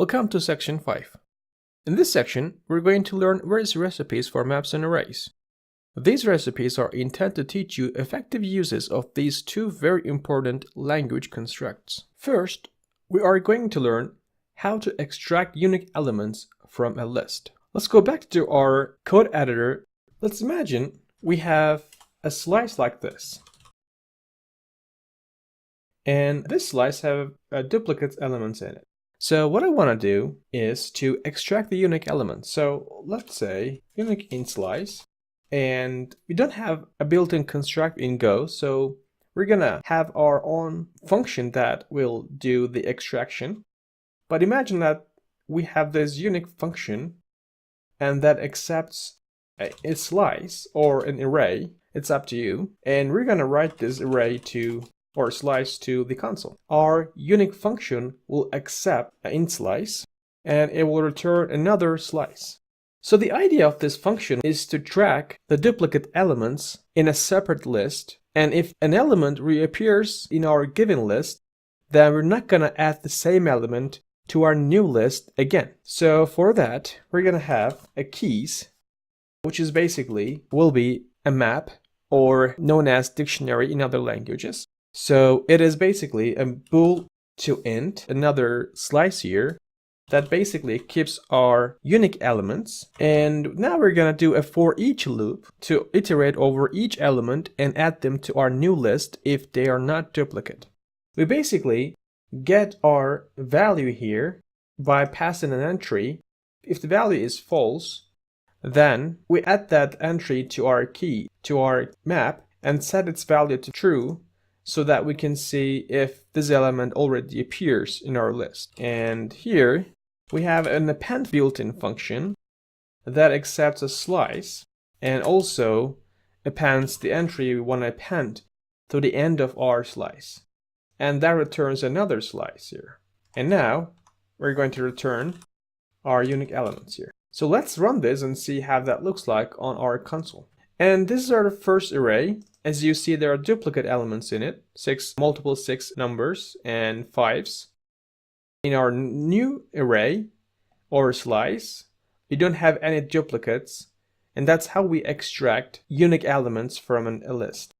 Welcome to section 5. In this section, we're going to learn various recipes for maps and arrays. These recipes are intended to teach you effective uses of these two very important language constructs. First, we are going to learn how to extract unique elements from a list. Let's go back to our code editor. Let's imagine we have a slice like this. And this slice have duplicate elements in it. So what I want to do is to extract the unique element. So let's say unique in slice, and we don't have a built-in construct in Go, so we're gonna have our own function that will do the extraction. But imagine that we have this unique function and that accepts a slice or an array. It's up to you. And we're gonna write this array to or slice to the console. Our unique function will accept an int slice and it will return another slice. So the idea of this function is to track the duplicate elements in a separate list, and if an element reappears in our given list, then we're not gonna add the same element to our new list again. So for that, we're gonna have a keys, which is basically will be a map or known as dictionary in other languages. So it is basically a bool to int, another slice here, that basically keeps our unique elements. And now we're gonna do a for each loop to iterate over each element and add them to our new list if they are not duplicate. We basically get our value here by passing an entry. If the value is false, then we add that entry to our key, to our map, and set its value to true, so that we can see if this element already appears in our list. And here we have an append built-in function that accepts a slice and also appends the entry we want to append to the end of our slice. And that returns another slice here. And now we're going to return our unique elements here. So let's run this and see how that looks like on our console. And this is our first array. As you see, there are duplicate elements in it, multiple 6 numbers and 5s. In our new array or slice, we don't have any duplicates, and that's how we extract unique elements from a list.